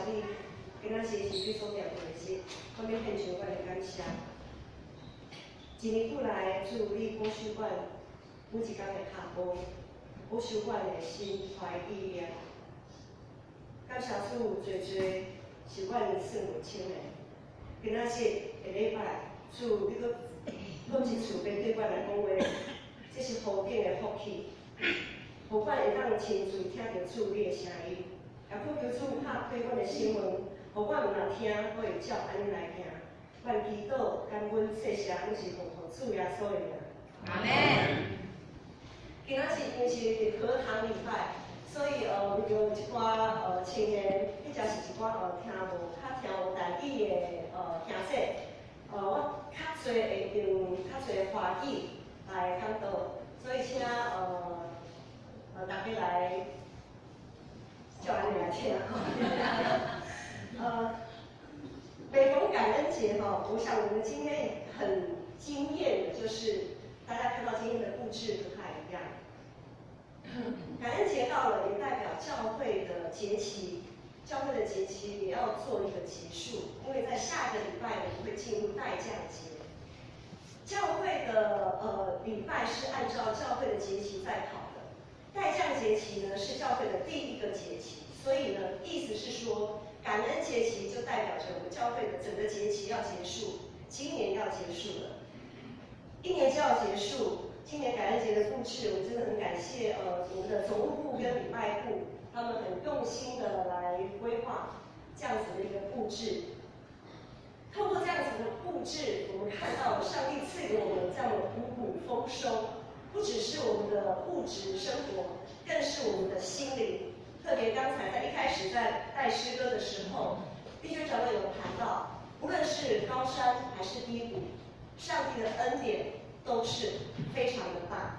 你今仔日是你所调过的日，我要献上我的感谢。一年过来，主你保守阮每一天的脚步，保守阮的心怀意念。感谢主，最最是阮算袂清的。今仔日下礼拜，主你搁一次要对阮来讲话，这是何等的福气！互阮会当亲自听到主你的声音，也恳求主拍开阮的心门，互阮有人听，可会照安尼来行。阮祈祷，感恩谢谢，拢是奉主耶稣的名。阿门。今仔日因为是课堂礼拜，所以有一寡青年，或者是一寡听无台语的兄弟，我较侪会用较侪华语来讲道，所以请大家来照安尼来听。每逢感恩节我想我们今天很惊艳的就是大家看到今天的布置不太一样。感恩节到了，也代表教会的节期，教会的节期也要做一个结束，因为在下个礼拜我们会进入代降节。教会的礼拜是按照教会的节期在跑的，代降节期呢是教会的第一个节期，所以呢意思是说，感恩节期就代表着我们教会的整个节期要结束，今年要结束了，一年就要结束。今年感恩节的布置，我真的很感谢我们的总务部跟礼拜部，他们很用心的来规划这样子的一个布置。透过这样子的布置，我们看到上帝赐给我们这样的五谷丰收，不只是我们的物质生活，更是我们的心灵。特别刚才在一开始在带诗歌的时候，弟兄长老有谈到，无论是高山还是低谷，上帝的恩典都是非常的大。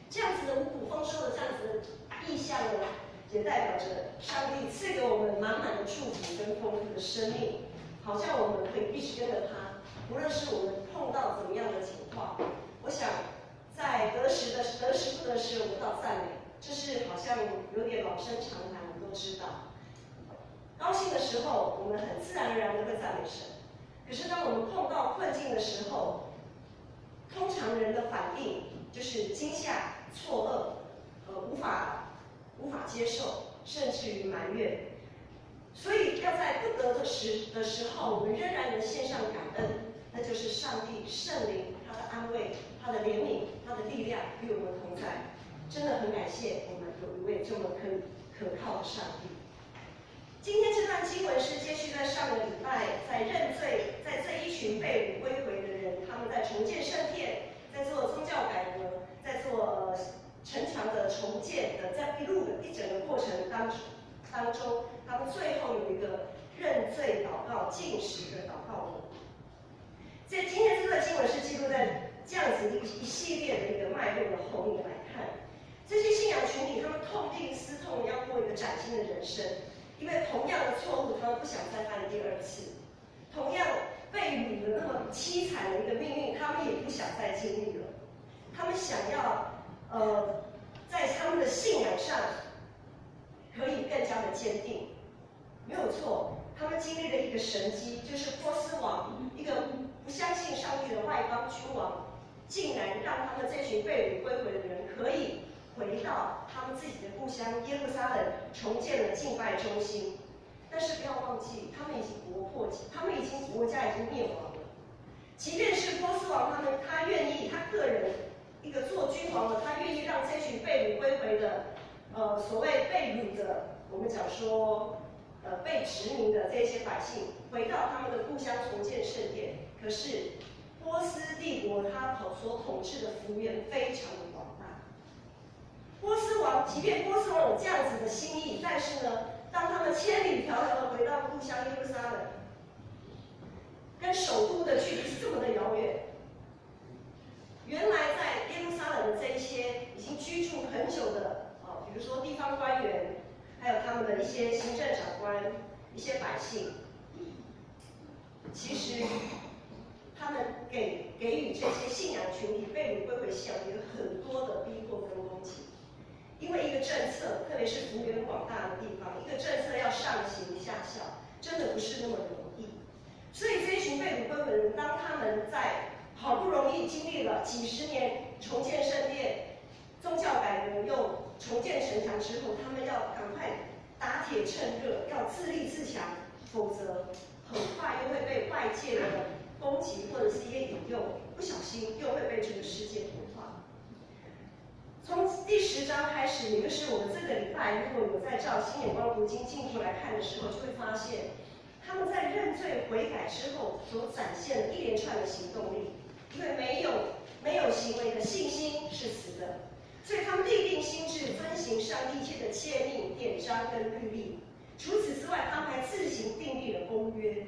这样子的五谷丰收的这样子的意象呢，也代表着上帝赐给我们满满的祝福跟丰富的生命，好像我们可以一直跟着他，无论是我们碰到怎么样的情况。我想在得时不得时，我们到赞美，这是好像有点老生常谈，我们都知道。高兴的时候，我们很自然而然的会赞美神。可是当我们碰到困境的时候，通常人的反应就是惊吓、错愕，无法接受，甚至于埋怨。所以要在不得的时候，我们仍然能献上感恩，那就是上帝圣灵他的安慰、他的怜悯、他的力量与我们同在。真的很感谢我们有一位这么可靠的上帝。今天这段经文是接续在上个礼拜，在认罪，在这一群被掳归回的人，他们在重建圣殿，在做宗教改革，在做城墙的重建的，在一整个过程当中，他们最后有一个认罪祷告、禁食的祷告文。在今天这段经文是记录在这样子一系列的一个脉络的后面来看，这些信仰群体他们痛定思痛，要过一个崭新的人生。因为同样的错误，他们不想再犯第二次；同样被掳的那么凄惨的一个命运，他们也不想再经历了。他们想要，在他们的信仰上可以更加的坚定。没有错，他们经历了一个神迹，就是波斯王一个不相信上帝的外邦君王，竟然让他们这群被掳归回的人可以回到他们自己的故乡耶路撒冷，重建了敬拜中心。但是不要忘记，他们已经国家已经灭亡了。即便是波斯王他愿意，他个人一个做君王的，他愿意让这群被掳归回的，所谓被掳的，我们讲说，被殖民的这些百姓回到他们的故乡重建圣殿。可是波斯帝国他所统治的幅员非常的广大。波斯王，即便波斯王有这样子的心意，但是呢，当他们千里迢迢的回到故乡耶路撒冷，跟首都的距离是这么的遥远。原来在耶路撒冷的这一些已经居住很久的，比如说地方官员，还有他们的一些行政长官、一些百姓，其实他们给予这些信仰群体被掳归回信仰有很多的逼迫跟攻击。因为一个政策，特别是幅员广大的地方，一个政策要上行下效，真的不是那么容易。所以这一群被掳归回的人，当他们在好不容易经历了几十年重建圣殿、宗教改革又重建城墙之后，他们要赶快打铁趁热，要自立自强，否则很快又会被外界的攻击或者是一些引诱，不小心又会被这个世界同化。从第10章开始，也就是我们这个礼拜，如果有在照新眼光读经进步来看的时候，就会发现他们在认罪悔改之后所展现的一连串的行动力。因为没有行为的信心是死的，所以他们立定心志，遵行上帝一切的诫命、典章跟律例。除此之外，他们还自行订立了公约。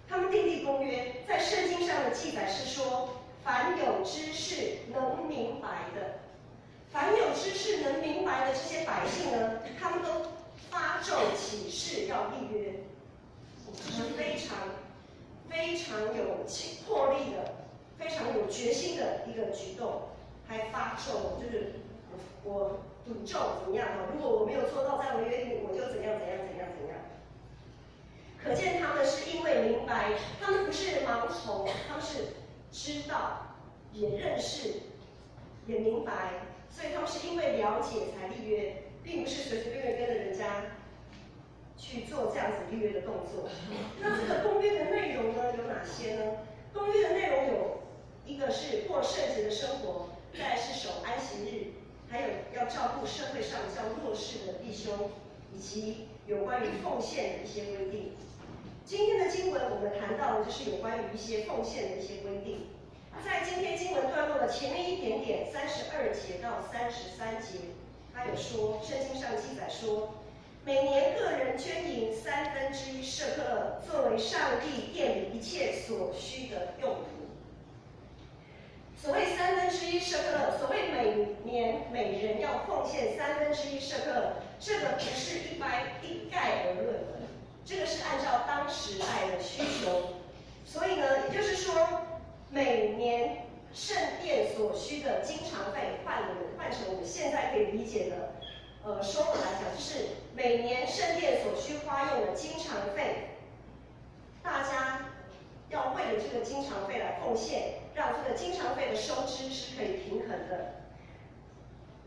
他们订立公约，在圣经上的记载是说，凡有知识能明白的，凡有知识能明白的这些百姓呢，他们都发咒起誓要立约，这是非常有魄力的。非常有决心的一个举动，还发咒，就是我赌咒怎么样啊？如果我没有做到这样的约定，我就怎样。可见他们是因为明白，他们不是盲从，他们是知道，也认识，也明白，所以他们是因为了解才立约，并不是随随便便跟着人家去做这样子立约的动作。那这个公约的内容呢，有哪些呢？公约的内容有。一个是过圣洁的生活，再来是守安息日，还有要照顾社会上较弱势的弟兄，以及有关于奉献的一些规定。今天的经文我们谈到的就是有关于一些奉献的一些规定。在今天经文段落的前面一点点，32节到33节，他有说，圣经上记载说，每年个人捐银1/3舍客勒，作为上帝殿里一切所需的用途。所谓1/3舍客勒，所谓每年每人要奉献1/3舍客勒，这个不是一概而论的，这个是按照当时代的需求。所以呢，也就是说，每年圣殿所需的经常费，换成我们现在可以理解的说法来讲，就是每年圣殿所需花用的经常费，大家要为了这个经常费来奉献，让这个经常费的收支是可以平衡的。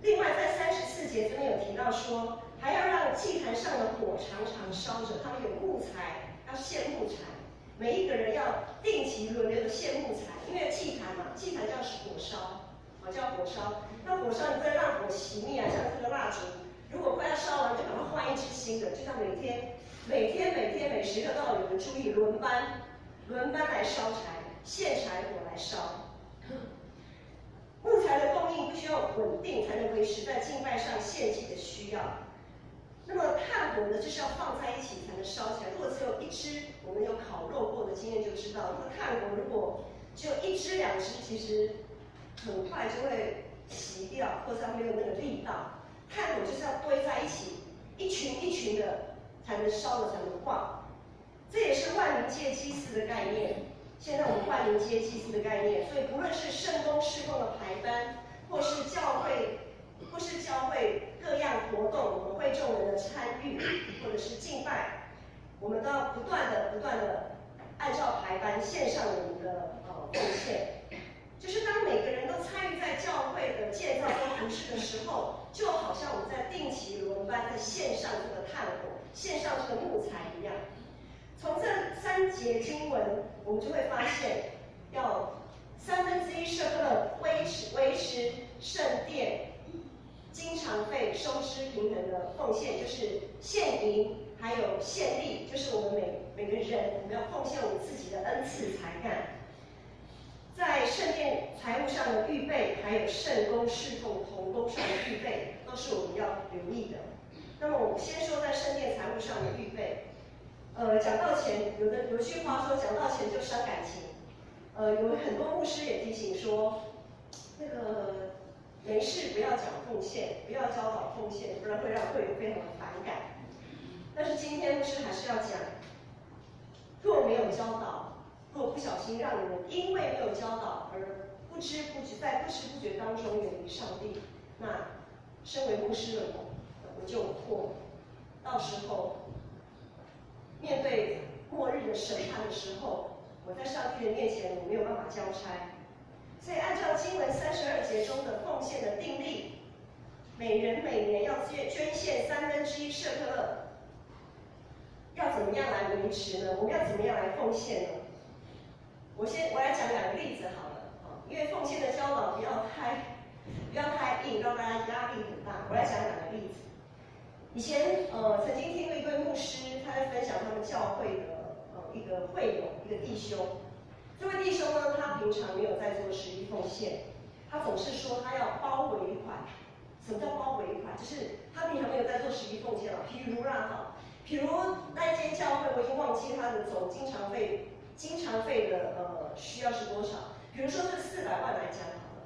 另外，在34节这边有提到说，还要让祭坛上的火常常烧着，他们有木材，要献木材，每一个人要定期轮流的献木材，因为祭坛嘛，祭坛叫火烧，叫火烧。那火烧你再让火熄灭啊，像这个蜡烛，如果快要烧完，就赶快换一支新的，就像每时刻都要有人注意轮班来烧柴，现柴火来烧。木材的供应必须要稳定，才能维持在敬拜上献祭的需要。那么炭火呢，就是要放在一起才能烧起来。如果只有一支，我们有烤肉过的经验就知道，那么炭火如果只有1支2支，其实很快就会熄掉，或者它没有那个力道。炭火就是要堆在一起，一群一群的才能烧的才能旺。这也是万灵界祭祀的概念。现在我们万灵界祭祀的概念，所以不论是圣工事工的排班，或是教会各样活动，我们会众人的参与，或者是敬拜，我们都要不断的按照排班献上我们的奉献。就是当每个人都参与在教会的建造跟服事的时候，就好像我们在定期轮班的献上这个炭火，献上这个木材一样。从这3节经文，我们就会发现，要1/3舍客勒维持圣殿经常费收支平衡的奉献，就是献银，还有献力，就是我们每个人我们要奉献我们自己的恩赐才干。在圣殿财务上的预备，还有圣工侍奉同工上的预备，都是我们要留意的。那么我们先说在圣殿财务上的预备。讲到钱，有句话说讲到钱就伤感情。有很多牧师也提醒说，那个没事不要讲奉献，不要教导奉献，不然会让会友非常的反感。但是今天牧师还是要讲，若没有教导，若不小心让你们因为没有教导而在不知不觉当中远离上帝，那身为牧师的我就有错，到时候面对末日的审判的时候，我在上帝的面前我没有办法交差。所以按照经文32节中的奉献的定例，每人每年要捐献1/3舍客勒。要怎么样来维持呢？我们要怎么样来奉献呢？我来讲2个例子好了，因为奉献的教导不要太硬，让大家压力很大。我来讲2个例子。以前曾经听过一位牧师，他在分享他们教会的一个会友，一个弟兄。这位弟兄呢，他平常没有在做11奉献，他总是说他要包尾款。什么叫包尾款？就是他平常没有在做11奉献了。譬如那一间教会，我已经忘记他的总经常费的需要是多少。比如说是400万来讲好了。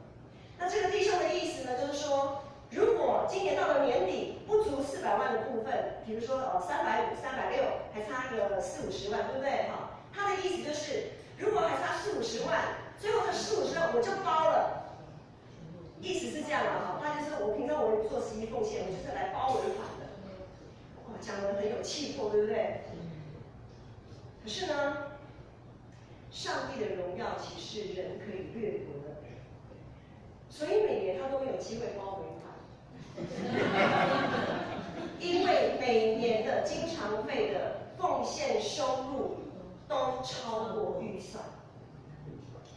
那这个弟兄的意思呢，就是说，如果今年到了年底不足400万的部分，比如说350、360，还差个40、50万，对不对？他的意思就是，如果还差40、50万，最后这40、50万我就包了。意思是这样的他就是我平常我做11奉献，我就是来包尾款的。哇，讲得很有气魄，对不对？可是呢，上帝的荣耀其实人可以掠夺的，所以每年他都没有机会包尾款，因为每年的经常费的奉献收入都超过预算，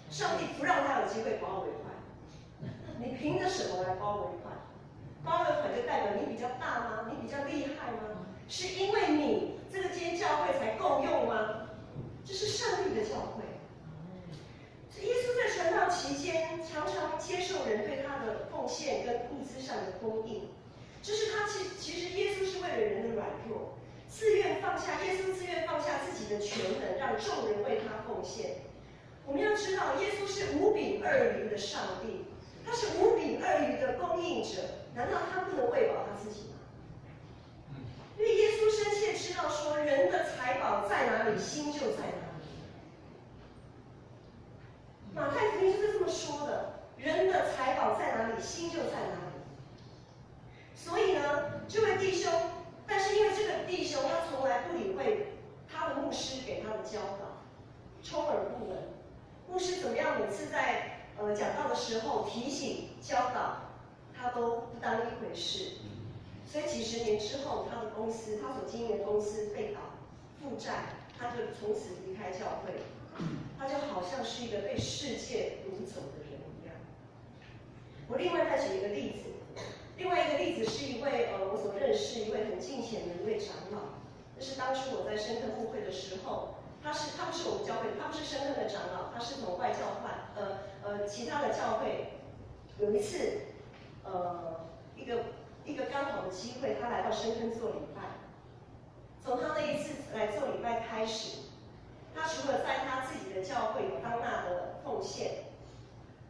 上帝不让他有机会包尾款。你凭着什么来包尾款？包尾款就代表你比较大吗？你比较厉害吗？是因为你这个间教会才够用吗？这是上帝的教会。耶稣在传道期间，常常接受人对他的奉献跟物资上的供应。这是他其实耶稣是为了人的软弱，耶稣自愿放下自己的全能，让众人为他奉献。我们要知道，耶稣是5饼2鱼的上帝。他是5饼2鱼的供应者，难道他不能喂饱他自己吗？因为耶稣深切知道说，人的财宝在哪里，心就在哪里。马太福音就是这么说的：人的财宝在哪里，心就在哪里。所以呢，这位弟兄，但是因为这个弟兄他从来不理会他的牧师给他的教导，充耳不闻。牧师怎么样，每次在讲道的时候提醒教导，他都不当一回事。所以几十年之后，他所经营的公司被倒，负债，他就从此离开教会。他就好像是一个被世界掳走的人一样。我另外再举一个例子，另外一个例子是一位我所认识一位很敬虔的一位长老，这是当初我在深坑牧会的时候。他不是我们教会，他不是深坑的长老，他是从外教换其他的教会。有一次，一个刚好的机会，他来到深坑做礼拜。从他那一次来做礼拜开始，他除了在他自己的教会有当纳的奉献，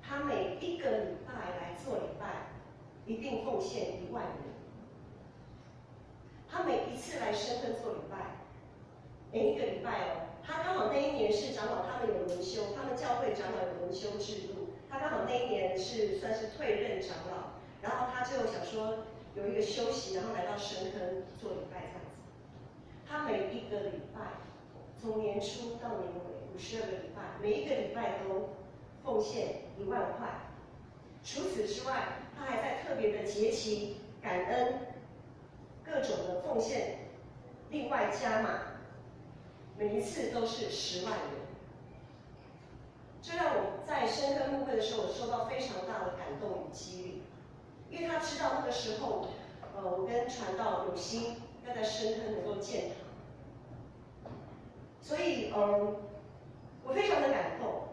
他每1个礼拜来做礼拜，一定奉献1万元。他每一次来深坑做礼拜，每1个礼拜他刚好那一年是长老他们有轮休，他们教会长老有轮休制度，他刚好那一年算是退任长老，然后他就想说有一个休息，然后来到深坑做礼拜这样子。他每1个礼拜，从年初到年尾52个礼拜，每1个礼拜都奉献1万块。除此之外，他还在特别的节期、感恩、各种的奉献，另外加码。每一次都是10万元，这让我在深坑牧会的时候，我受到非常大的感动与激励，因为他知道那个时候，我跟传道有心要在深坑能够建堂，所以我非常的感动，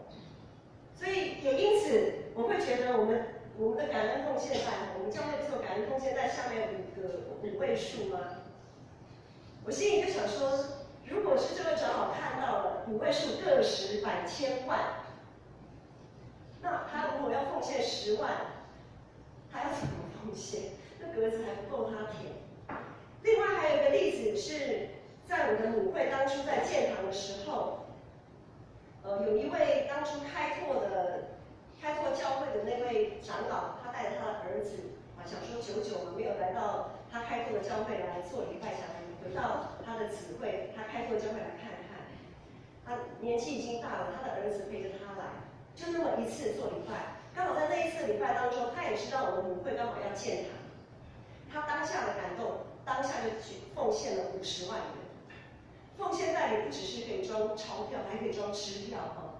所以也因此我会觉得我们的感恩奉献带，我们教会不是有感恩奉献带下面有5位数吗？我心里就想说，如果是这位长老看到了5位数个十百千万，那他如果要奉献10万，他要怎么奉献？那格子还不够他填。另外还有一个例子是在我的母会当初在建堂的时候，有一位当初开拓教会的那位长老，他带着他的儿子想说久嘛，没有来到他开拓的教会来做礼拜，想回到他的子会，他开拓教会来看看。他年纪已经大了，他的儿子陪着他来，就那么一次做礼拜。刚好在那一次礼拜当中，他也知道我们母会刚好要建堂，他当下的感动，当下就奉献了50万元。奉献袋里不只是可以装钞票，还可以装支票哈。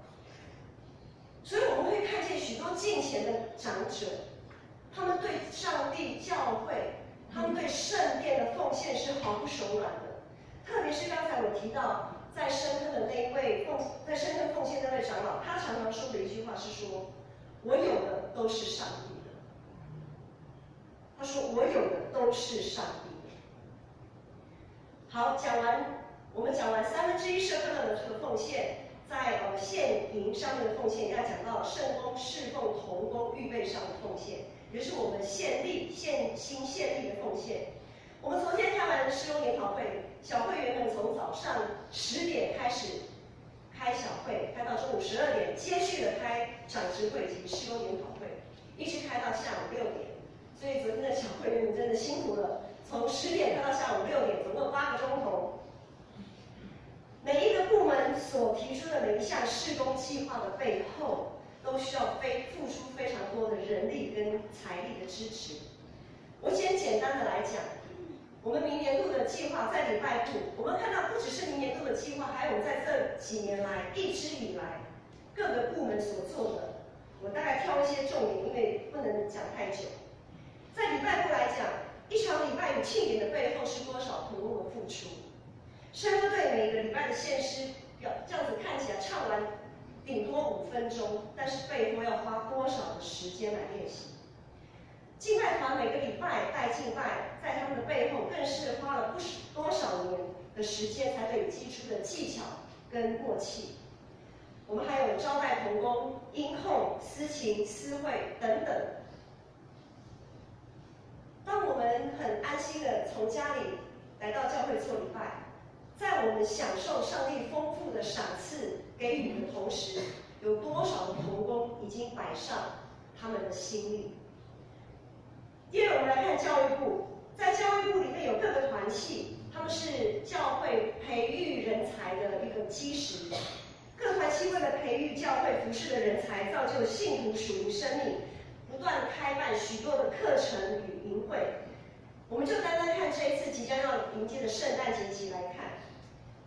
所以我们会看见许多敬虔的长者，他们对上帝教会，他们对圣殿的奉献是毫不手软的。特别是刚才我提到，在深坑的那一位在深坑奉献那位长老，他常常说的一句话是说：“我有的都是上帝的。”他说：“我有的都是上帝的。”好，我们讲完1/3社科的这个奉献，在献营上面的奉献，要讲到圣工、侍奉、同工、预备上的奉献，也就是我们献力的奉献。我们昨天开完施工研讨会，小会员们从早上10点开始开小会，开到中午12点，接续的开长执会及施工研讨会，一直开到下午6点。所以昨天的小会员们真的辛苦了，从10点开到下午6点，总共8个钟头。每一个部门所提出的每一项施工计划的背后，都需要付出非常多的人力跟财力的支持。我先简单的来讲，我们明年度的计划在礼拜部，我们看到不只是明年度的计划，还有我们在这几年来一直以来各个部门所做的，我大概挑一些重点，因为不能讲太久。在礼拜部来讲，一场礼拜与庆典的背后是多少同工的付出？圣歌队每个礼拜的献诗，这样子看起来唱完顶多5分钟，但是背后要花多少的时间来练习？敬拜团每个礼拜带敬拜，在他们的背后更是花了多少年的时间，才得以基础的技巧跟默契。我们还有招待同工、音控、司琴、司会等等。当我们很安心的从家里来到教会做礼拜，在我们享受上帝丰富的赏赐给予的同时，有多少的同工已经摆上他们的心力？第二，我们来看教育部，在教育部里面有各个团契，他们是教会培育人才的一个基石。各团契为了培育教会服侍的人才，造就信徒属灵生命，不断开办许多的课程与营会。我们就单单看这一次即将要迎接的圣诞节期来看，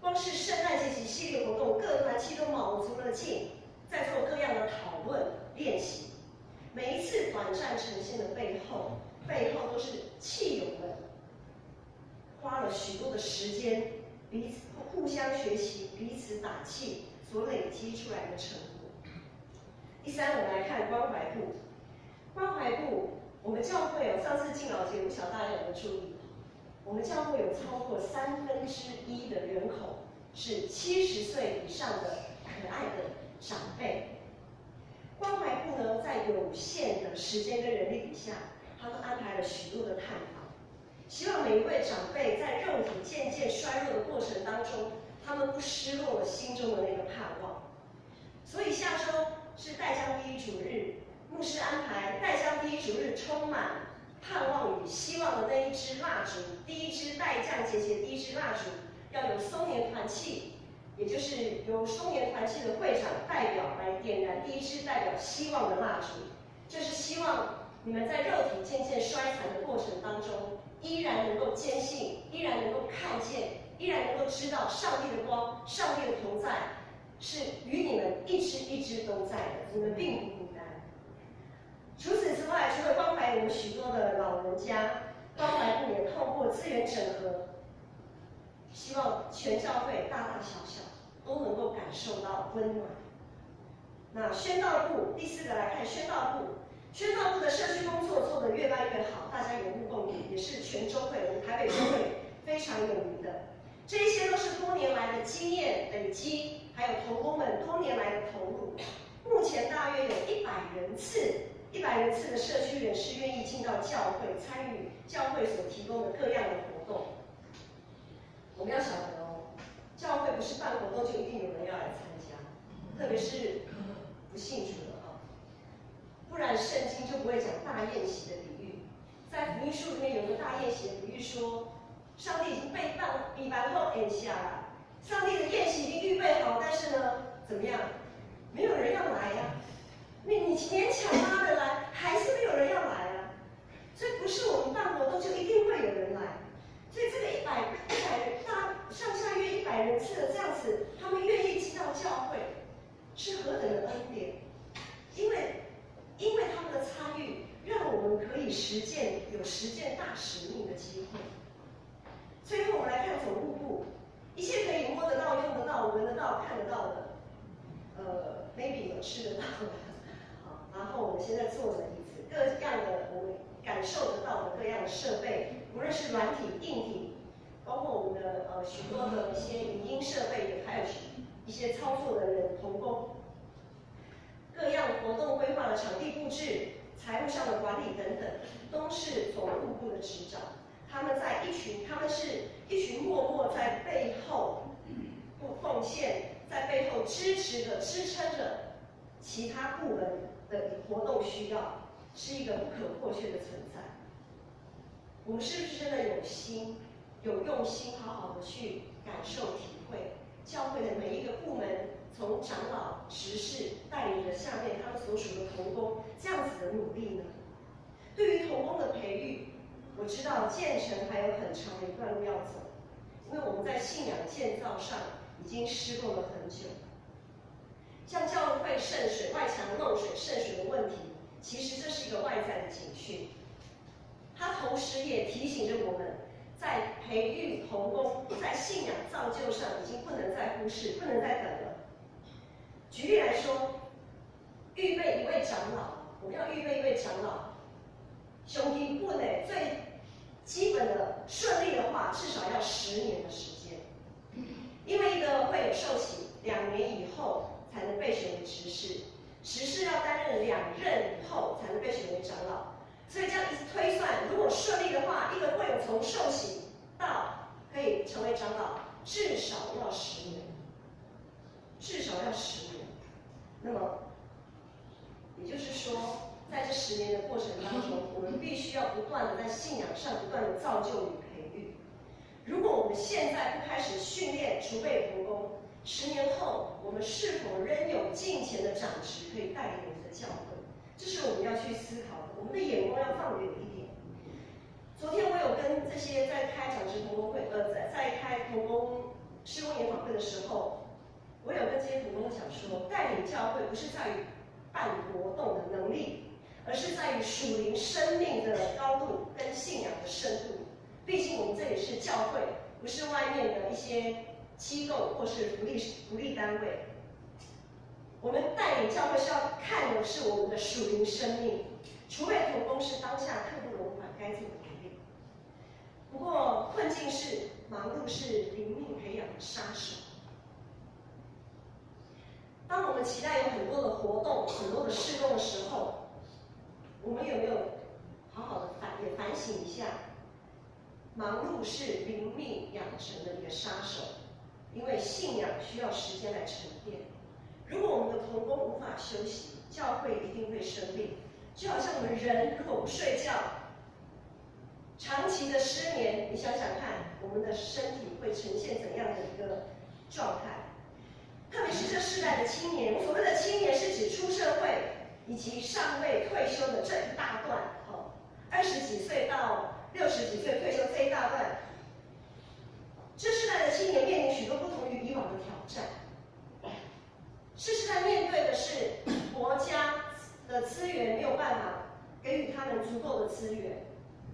光是圣诞节期系列活动，各团契都卯足了劲，在做各样的讨论练习。每一次短暂呈现的背后都是契友们花了许多的时间，彼此互相学习，彼此打气所累积出来的成果。第三，我们来看关怀部。关怀部，我们教会上次敬老节，不晓得大家有没有注意？我们教会有超过1/3的人口是70岁以上的可爱的长辈。关怀部呢，在有限的时间跟人力底下，他都安排了许多的探访，希望每一位长辈在肉体渐渐衰弱的过程当中，他们不失落了心中的那个盼望。所以下周是代将第一主日，牧师安排代将第一主日充满盼望与希望的那一支蜡烛，第一支代将节第一支蜡烛，要有松年团契，也就是由松年团契的会长代表来点燃第一支代表希望的蜡烛。这是希望你们在肉体渐渐衰残的过程当中，依然能够坚信，依然能够看见，依然能够知道上帝的光，上帝的同在是与你们一支都在的，你们并不孤单。除此之外，除了关怀我们许多的老人家，关怀部也透过资源整合，希望全教会大大小小都能够感受到温暖。那宣道部，第4个来看宣道部。宣道部的社区工作做得越办越好，大家有目共睹，也是全州会，我们台北州会非常有名的。这一些都是多年来的经验累积，还有同工们多年来的投入。目前大约有100人次的社区人士愿意进到教会，参与教会所提供的各样的活动。我们要晓得哦，教会不是办活动就一定有人要来参加，特别是不信主的啊，不然圣经就不会讲大宴席的比喻。福音书里面有个大宴席的比喻说，上帝已经被比白后眼下了，上帝的宴席已经预备好，但是呢，怎么样？没有人要来呀、你勉强拉的来，还是没有人要来啊。所以不是我们办活动就一定会有人来。所以这个上下约100人次的这样子，他们愿意进到教会，是何等的恩典！因为他们的参与，让我们可以有实践大使命的机会。最后我们来看总务部，一切可以摸得到、用得到、闻得到、看得到的，maybe 有吃得到的，好，然后我们现在坐的椅子，各样的我们感受得到的各样的设备，无论是软体、硬体，包括我们的许多的一些影音设备，还有一些操作的人同工，各样活动规划的场地布置、财务上的管理等等，都是总务部的执掌。他们是一群默默在背后奉献，在背后支撑着其他部门的活动需要，是一个不可或缺的存在。我们是不是真的有用心，好好的去感受体会教会的每一个部门，从长老、执事带领着下面他们所属的同工这样子的努力呢？对于同工的培育，我知道建成还有很长的一段路要走，因为我们在信仰建造上已经失落了很久。像教会渗水、外墙漏水、渗水的问题，其实这是一个外在的警讯，它同时也提醒着我们，在培育同工、在信仰造就上已经不能再忽视、不能再等了。举例来说，预备一位长老，我们要预备一位长老，兄弟部内最基本的顺利的话，至少要10年的时间，因为一个会有受洗2年以后才能被选为执事，执事要担任2任以后才能被选为长老，所以这样一推算，如果顺利的话，一个会有从受洗到可以成为长老，至少要10年，至少要10年。那么也就是说，在这10年的过程当中，我们必须要不断的在信仰上不断的造就与培育。如果我们现在不开始训练储备同工，10年后我们是否仍有敬虔的长职可以带领我们的教会？这是我们要去思考的。我们的眼光要放远一点。昨天我有跟这些在开长职同工会，在开同工事工研讨会的时候，我有跟这些同工讲说，带领教会不是在于办活动的能力，而是在于属灵生命的高度跟信仰的深度。毕竟我们这里是教会，不是外面的一些机构或是福利单位。我们带领教会是要看的是我们的属灵生命，储备同工是当下刻不容缓该做的努力。不过困境是忙碌是灵命培养的杀手。当我们期待有很多的活动、很多的事工的时候，我们有没有好好的也反省一下？忙碌是灵命养成的一个杀手，因为信仰需要时间来沉淀。如果我们的同工无法休息，教会一定会生病。就好像我们人如果不睡觉，长期的失眠，你想想看，我们的身体会呈现怎样的一个状态？特别是这世代的青年，我所谓的青年是指出社会以及尚未退休的这一大段，20几岁到60几岁退休这一大段，这世代的青年面临许多不同于以往的挑战。这世代面对的是国家的资源没有办法给予他们足够的资源，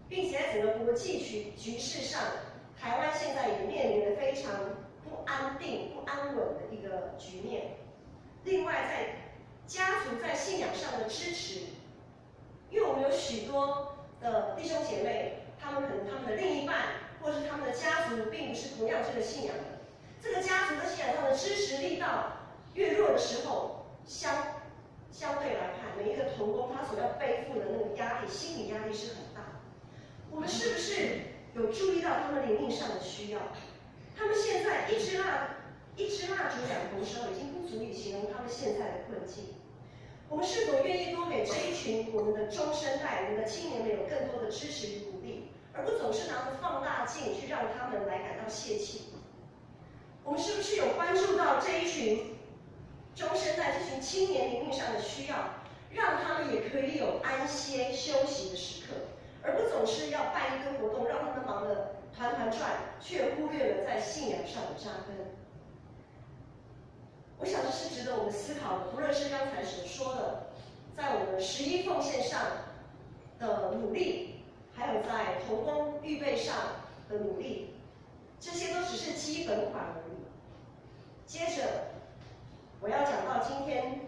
并且在整个国际局势上，台湾现在也面临着非常不安定、不安稳的一个局面。另外，在家族在信仰上的支持，因为我们有许多的弟兄姐妹，他们可能他们的另一半或是他们的家族并不是同样这个信仰的，这个家族在信仰上的支持力道越弱的时候，相对来看，每一个同工他所要背负的那个压力，心理压力是很大的。我们是不是有注意到他们灵命上的需要？他们现在一支蜡烛2头烧，已经不足以形容他们现在的困境。我们是否愿意多给这一群我们的中生代、我们们的青年们有更多的支持与鼓励，而不总是拿着放大镜去让他们来感到泄气。我们是不是有关注到这一群中生代、这群青年灵命上的需要，让他们也可以有安歇休息的时刻，而不总是要办一个活动，让他们忙得团团转，却忽略了在信仰上的扎根。我想这是值得我们思考的，不论是刚才所说的，在我们11奉献上的努力，还有在同工预备上的努力，这些都只是基本款而已。接着，我要讲到今天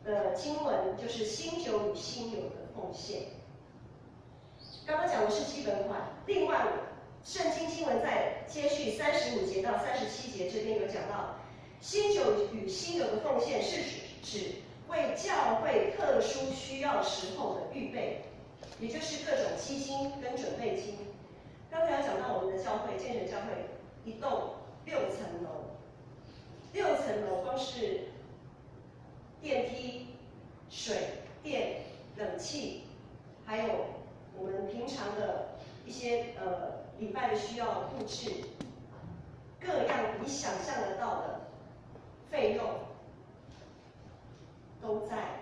的经文，就是新酒与新油的奉献。刚刚讲的是基本款，另外圣经经文在接续35节到37节这边有讲到，新酒与新油的奉献是指为教会特殊需要时候的预备，也就是各种基金跟准备金。刚才有讲到我们的教会建成教会一栋6层楼，6层楼光是电梯、水电、冷气，还有我们平常的一些礼拜的需要布置，各样你想象得到的费用，都在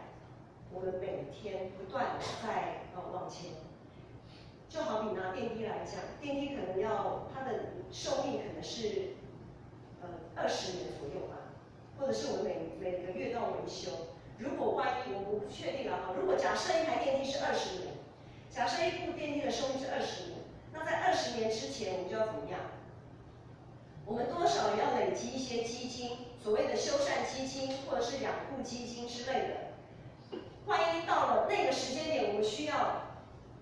我们每天不断的在往前。就好比拿电梯来讲，电梯可能要它的寿命可能是20年左右吧，或者是我们每个月都要维修。如果万一我不确定了哈，如果假设一台电梯是20年，假设一部电梯的寿命是20年，那在20年之前我们就要怎么样？我们多少也要累积一些基金，所谓的修缮基金或者是养护基金之类的。万一到了那个时间点，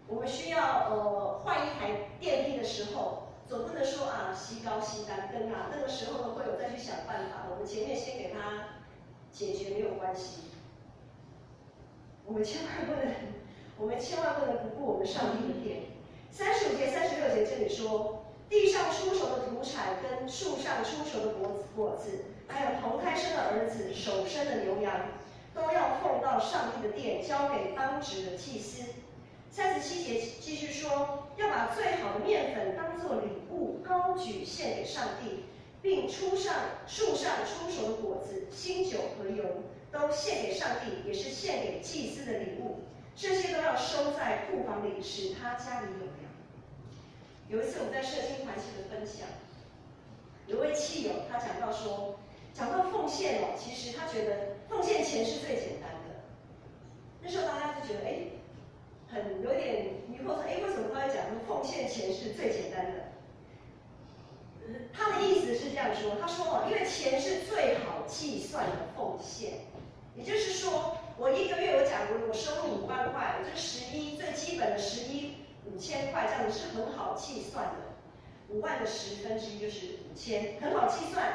我们需要换一台电梯的时候，总不能说啊西高西单灯啊，那个时候会有再去想办法，我们前面先给它解决没有关系。我们千万不能不顾我们上帝的殿。35节、36节这里说，地上出熟的土产跟树上出熟的果子，还有头胎生的儿子、首生的牛羊，都要奉到上帝的殿，交给当值的祭司。37节继续说，要把最好的面粉当作礼物高举献给上帝，并树上出熟的果子、新酒和油，都献给上帝，也是献给祭司的礼物。这些都要收在库房里，使他家里有粮。有一次我们在社青团契的分享，有位契友他讲到奉献哦，其实他觉得奉献钱是最简单的。那时候大家就觉得很有点迷惑，说为什么他会讲说奉献钱是最简单的？他的意思是这样说，他说因为钱是最好计算的奉献，也就是说，我一个月假如我收入5万块，我这最基本的5000块，这样子是很好计算的。5万的1/10就是5000，很好计算。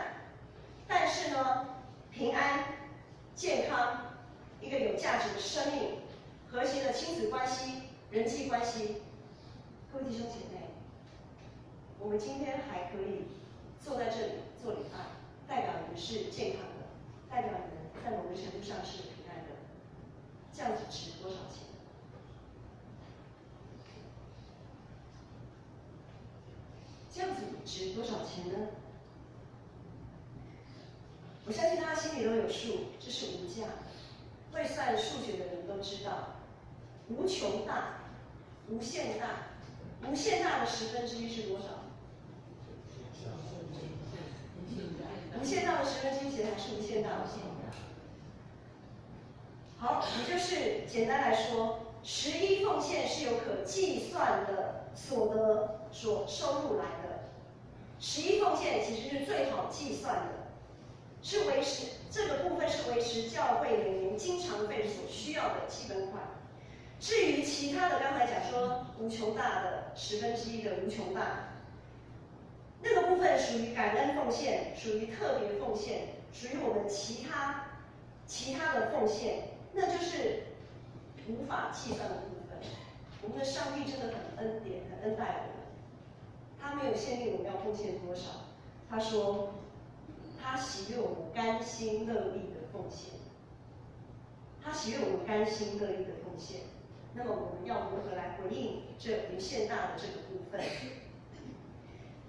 但是呢，平安、健康，一个有价值的生命，和谐的亲子关系、人际关系，各位弟兄姐妹，我们今天还可以坐在这里做礼拜，代表你们是健康的，代表你们在某个程度上是平安的，这样子值多少钱？这样子值多少钱呢？我相信大家心里都有数，这是无价。会算数学的人都知道，无穷大、无限大，无限大的1/10是多少？无限大的1/10其实还是无限大的。好，也就是简单来说，11奉献是有可计算的所得所收入来的。11奉献其实是最好计算的，是维持这个部分是维持教会每年经常费所需要的基本款。至于其他的，刚才讲说无穷大的1/10的无穷大，那个部分属于感恩奉献，属于特别奉献，属于我们其他的奉献，那就是无法计算的部分。我们的上帝真的很恩典，很恩待我们。他没有限定我们要奉献多少，他说他喜悦我们甘心乐意的奉献，他喜悦我们甘心乐意的奉献。那么我们要如何来回应这无限大的这个部分？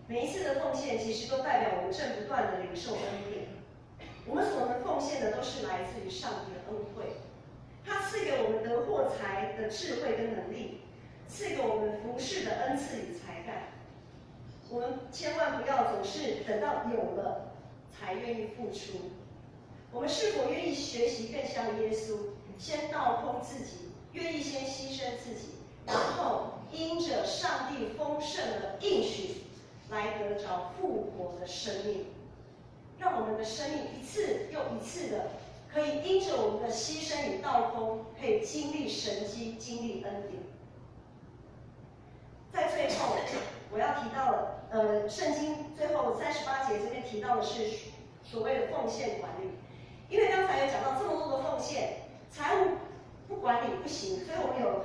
每一次的奉献，其实都代表我们正不断的领受恩典。我们所能奉献的，都是来自于上帝的恩惠。他赐给我们得获财的智慧跟能力，赐给我们服侍的恩赐与才干。我们千万不要总是等到有了才愿意付出。我们是否愿意学习更像耶稣，先倒空自己，愿意先牺牲自己，然后因着上帝丰盛的应许，来得着复活的生命，让我们的生命一次又一次的，可以因着我们的牺牲与倒空，可以经历神迹，经历恩典。在最后，我要提到了，圣经最后38节这边提到的是所谓的奉献管理。因为刚才有讲到这么多的奉献，财务不管理不行，所以我们有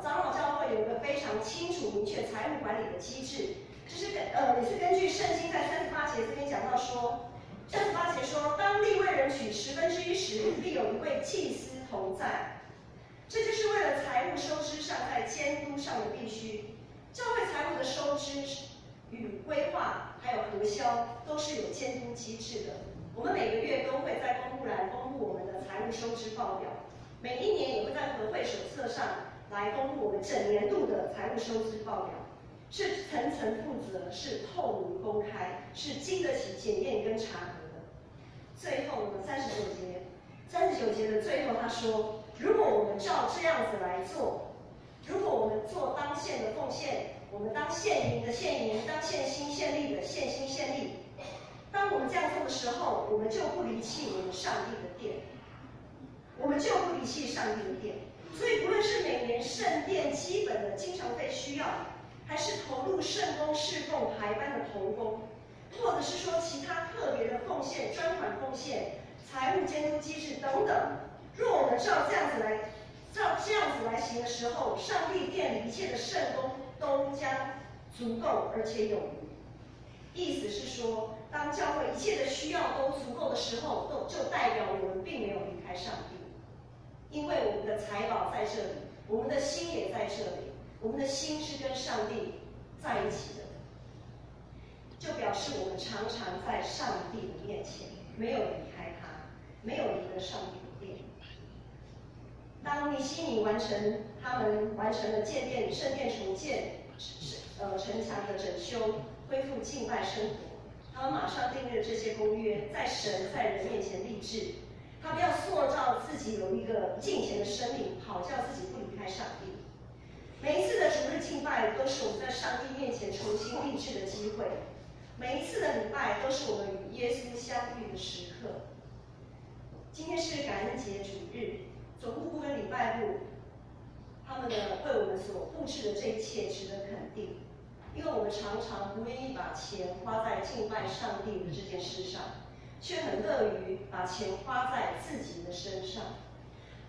长老教会有一个非常清楚明确财务管理的机制，就是也是根据圣经在38节这边讲到说，38节说，当利未人取1/10时，必有一位祭司同在。这就是为了财务收支上在监督上的必须。教会财务的收支与规划还有核销都是有监督机制的。我们每个月都会在公布栏公布我们的财务收支报表，每一年也会在和会手册上来公布我们整年度的财务收支报表，是层层负责，是透明公开，是经得起检验跟查核的。最后呢，39节的最后他说，如果我们照这样子来做，如果我们做当献的奉献，我们当献银的献银，当献心献力的献心献力。当我们这样做的时候，我们就不离弃我们上帝的殿，我们就不离弃上帝的殿。所以，不论是每年圣殿基本的经常费需要，还是投入圣工侍奉排班的同工，或者是说其他特别的奉献、专款奉献、财务监督机制等等，若我们照这样子来行的时候，上帝殿里一切的圣工都将足够而且有余。意思是说，当教会一切的需要都足够的时候，就代表我们并没有离开上帝，因为我们的财宝在这里，我们的心也在这里，我们的心是跟上帝在一起的，就表示我们常常在上帝的面前，没有离开他，没有离了上帝的殿。当尼希米他们完成了建殿圣殿重建，城墙的整修，恢复敬拜生活，他们马上订立了这些公约，在神在人面前立志，他们要塑造自己有一个敬虔的生命，好叫自己不离开上帝。每一次的主日敬拜都是我们在上帝面前重新立志的机会，每一次的礼拜都是我们与耶稣相遇的时刻。今天是感恩节主日，总务部跟礼拜部他们的为我们所布置的这一切值得肯定，因为我们常常不愿意把钱花在敬拜上帝的这件事上，却很乐于把钱花在自己的身上，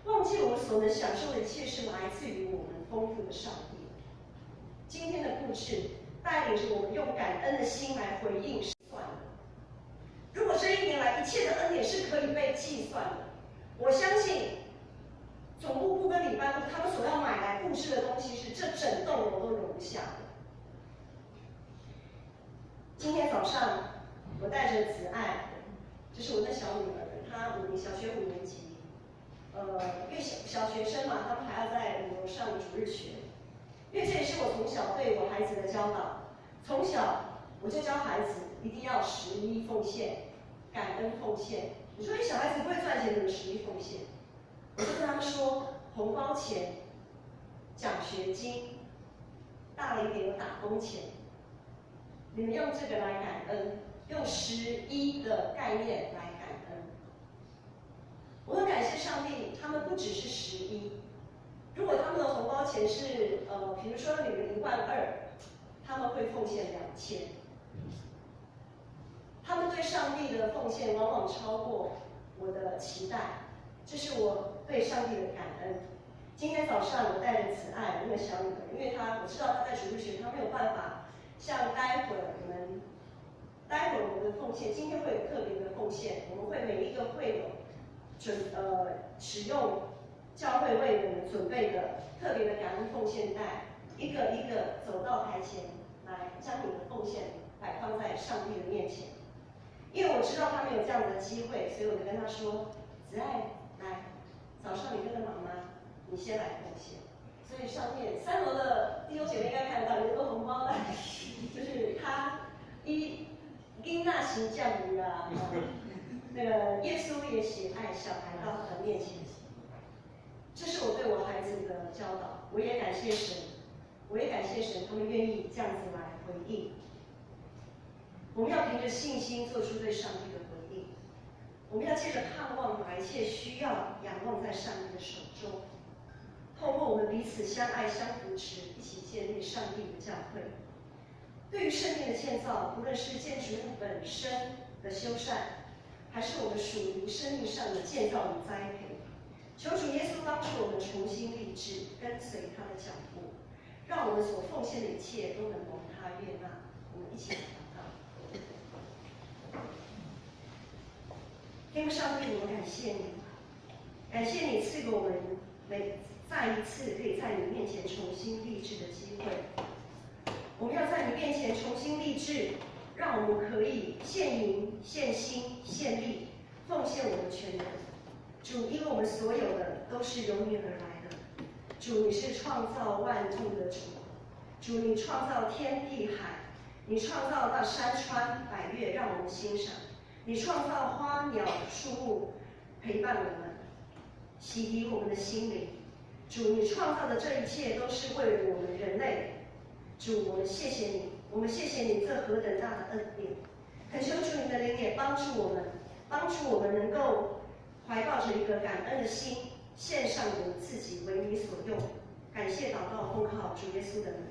忘记我们所能享受的一切是来自于我们丰富的上帝。今天的布置带领着我们用感恩的心来回应算的。如果这一年来一切的恩典是可以被计算的，我相信总务部跟礼拜部他们所要买来布置的东西是这整栋楼都容不下的。今天早上我带着子爱，就是我的小女儿，她小学5年级，因为小学生嘛，他们还要在5楼上主日学。因为这也是我从小对我孩子的教导，从小我就教孩子一定要11奉献，感恩奉献。你说小孩子不会赚钱，怎么11奉献？我就跟他们说，红包钱、奖学金，大了一点有打工钱，你们用这个来感恩，用11的概念来感恩。我很感谢上帝，他们不只是11。如果他们的红包钱是比如说你们12000，他们会奉献2000。他们对上帝的奉献往往超过我的期待，这是我对上帝的感恩。今天早上我带着子爱那个小女儿，因为我知道她在主日学，她没有办法像待会儿我们的奉献，今天会有特别的奉献，我们会每一个会有使用教会为我们准备的特别的感恩奉献袋，一个一个走到台前来，将你的奉献摆放在上帝的面前。因为我知道他们有这样的机会，所以我就跟他说：“子爱，来，早上你跟着妈妈，你先来奉献。”所以上面3楼的弟兄姐妹应该看到有一个红包袋，就是他因那行降雨啊，那个耶稣也喜爱小孩到他的面前。这是我对我孩子的教导，我也感谢神，他们愿意这样子来回应。我们要凭着信心做出对上帝的回应，我们要借着盼望，把一切需要仰望在上帝的手中。透过我们彼此相爱、相扶持，一起建立上帝的教会。对于圣殿的建造，无论是建筑物本身的修缮，还是我们属灵生命上的建造与栽培，求主耶稣帮助我们重新立志，跟随他的脚步，让我们所奉献的一切都能蒙他悦纳。我们一起来祷告。天父上帝，我们感谢你，感谢你赐给我们再一次可以在你面前重新立志的机会。我们要在你面前重新立志，让我们可以献银、献心、献力，奉献我们全人。主，因为我们所有的都是由你而来的。主，你是创造万物的主。主，你创造天地海，你创造那山川百岳让我们欣赏，你创造花鸟树木陪伴我们，洗涤我们的心灵。主，你创造的这一切都是为了我们人类。主，我们谢谢你，我们谢谢你这何等大的恩典。恳求主你的灵也帮助我们能够怀抱着一个感恩的心，献上我们自己为你所用。感谢祷告奉靠主耶稣的名。